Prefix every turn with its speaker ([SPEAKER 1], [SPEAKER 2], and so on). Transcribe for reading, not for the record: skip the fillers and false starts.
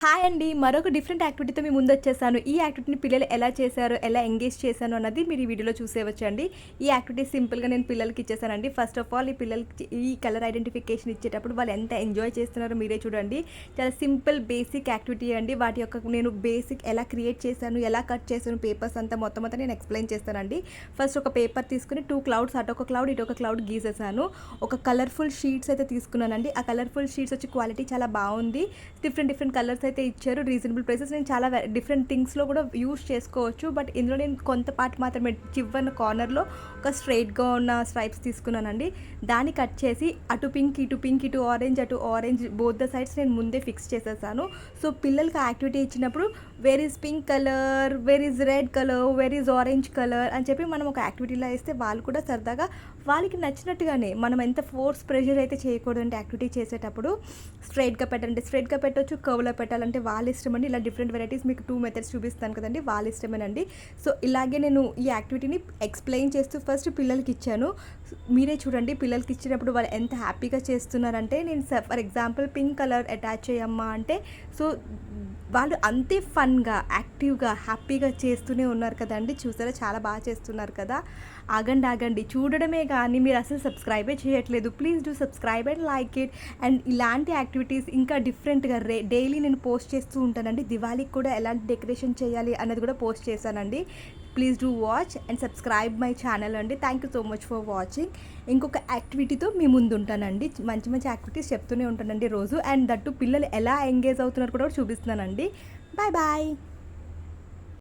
[SPEAKER 1] Hi అండి. మరొక different యాక్టివిటీతో మీ ముందొచ్చేసాను. ఈ యాక్టివిటీని పిల్లలు ఎలా చేశారు, ఎలా ఎంగేజ్ చేశాను అన్నది మీరు ఈ వీడియోలో చూసేయొచ్చండి. ఈ యాక్టివిటీ సింపుల్‌గా నేను పిల్లలకి ఇచ్చేసానండి. ఫస్ట్ ఆఫ్ ఆల్ ఈ పిల్లలకి ఈ కలర్ ఐడెంటిఫికేషన్ ఇచ్చేటప్పుడు వాళ్ళు ఎంత ఎంజాయ్ చేస్తున్నారో మీరే చూడండి. చాలా సింపుల్ బేసిక్ యాక్టివిటీ అండి. వాటి యొక్క నేను బేసిక్ ఎలా క్రియేట్ చేశాను, ఎలా కట్ చేశాను పేపర్స్ అంతా మొత్తం అంతా నేను ఎక్స్‌ప్లెయిన్ చేస్తానండి. ఫస్ట్ ఒక పేపర్ తీసుకొని 2 క్లౌడ్స్ అటొక క్లౌడ్, ఇటొక క్లౌడ్ గీసేసాను. ఒక కలర్‌ఫుల్ షీట్స్ అయితే తీసుకున్నానండి. ఆ కలర్‌ఫుల్ షీట్స్ వచ్చి క్వాలిటీ చాలా బాగుంది. డిఫరెంట్ కలర్స్ అయితే ఇచ్చారు. Reasonable prices. నేను చాలా డిఫరెంట్ థింగ్స్లో కూడా యూస్ చేసుకోవచ్చు. బట్ ఇందులో నేను కొంత పార్ట్ మాత్రమే చివరిన కార్నర్లో ఒక స్ట్రైట్గా ఉన్న స్ట్రైప్స్ తీసుకున్నానండి. దాన్ని కట్ చేసి అటు పింక్, ఇటు ఆరెంజ్, అటు ఆరెంజ్ బోత్ ద సైడ్స్ నేను ముందే ఫిక్స్ చేసేసాను. సో పిల్లలకి యాక్టివిటీ ఇచ్చినప్పుడు where is pink colour, where is red colour, where is orange colour అని చెప్పి మనం ఒక యాక్టివిటీలో ఇస్తే వాళ్ళు కూడా సరదాగా వాళ్ళకి నచ్చినట్టుగానే, మనం ఎంత ఫోర్స్ ప్రెషర్ అయితే చేయకూడదు అంటే యాక్టివిటీ చేసేటప్పుడు స్ట్రైట్గా పెట్టండి, స్ట్రైట్గా పెట్టవచ్చు, కర్వ్లో పెట్టాలంటే వాళ్ళ ఇష్టం అండి. ఇలా డిఫరెంట్ వెరైటీస్ మీకు 2 మెథడ్స్ చూపిస్తాను కదండి, వాళ్ళ ఇష్టమేనండి. సో ఇలాగే నేను ఈ యాక్టివిటీని ఎక్స్ప్లెయిన్ చేస్తూ ఫస్ట్ పిల్లలకి ఇచ్చాను. మీరే చూడండి పిల్లలకి ఇచ్చినప్పుడు వాళ్ళు ఎంత హ్యాపీగా చేస్తున్నారంటే, నేను for example pink colour attach చేయమ్మా అంటే సో వాళ్ళు అంతే ఫన్గా, యాక్టివ్గా, హ్యాపీగా చేస్తూనే ఉన్నారు కదండి. చూసారా చాలా బాగా చేస్తున్నారు కదా. ఆగండి చూడడమే కానీ మీరు అసలు సబ్స్క్రైబే చేయట్లేదు. Please do subscribe and like it. And ఇలాంటి యాక్టివిటీస్ ఇంకా డిఫరెంట్గా డైలీ నేను పోస్ట్ చేస్తూ ఉంటానండి. దివాళీకి కూడా ఎలాంటి డెకరేషన్ చేయాలి అన్నది కూడా పోస్ట్ చేశానండి. Please do watch and subscribe my channel అండి. Thank you so much for watching. ఇంకొక యాక్టివిటీతో మీ ముందు ఉంటానండి. మంచి యాక్టివిటీస్ చెప్తూనే ఉంటానండి రోజు. అండ్ దట్టు పిల్లలు ఎలా ఎంగేజ్ అవుతున్నారు కూడా చూపిస్తున్నానండి. Bye bye.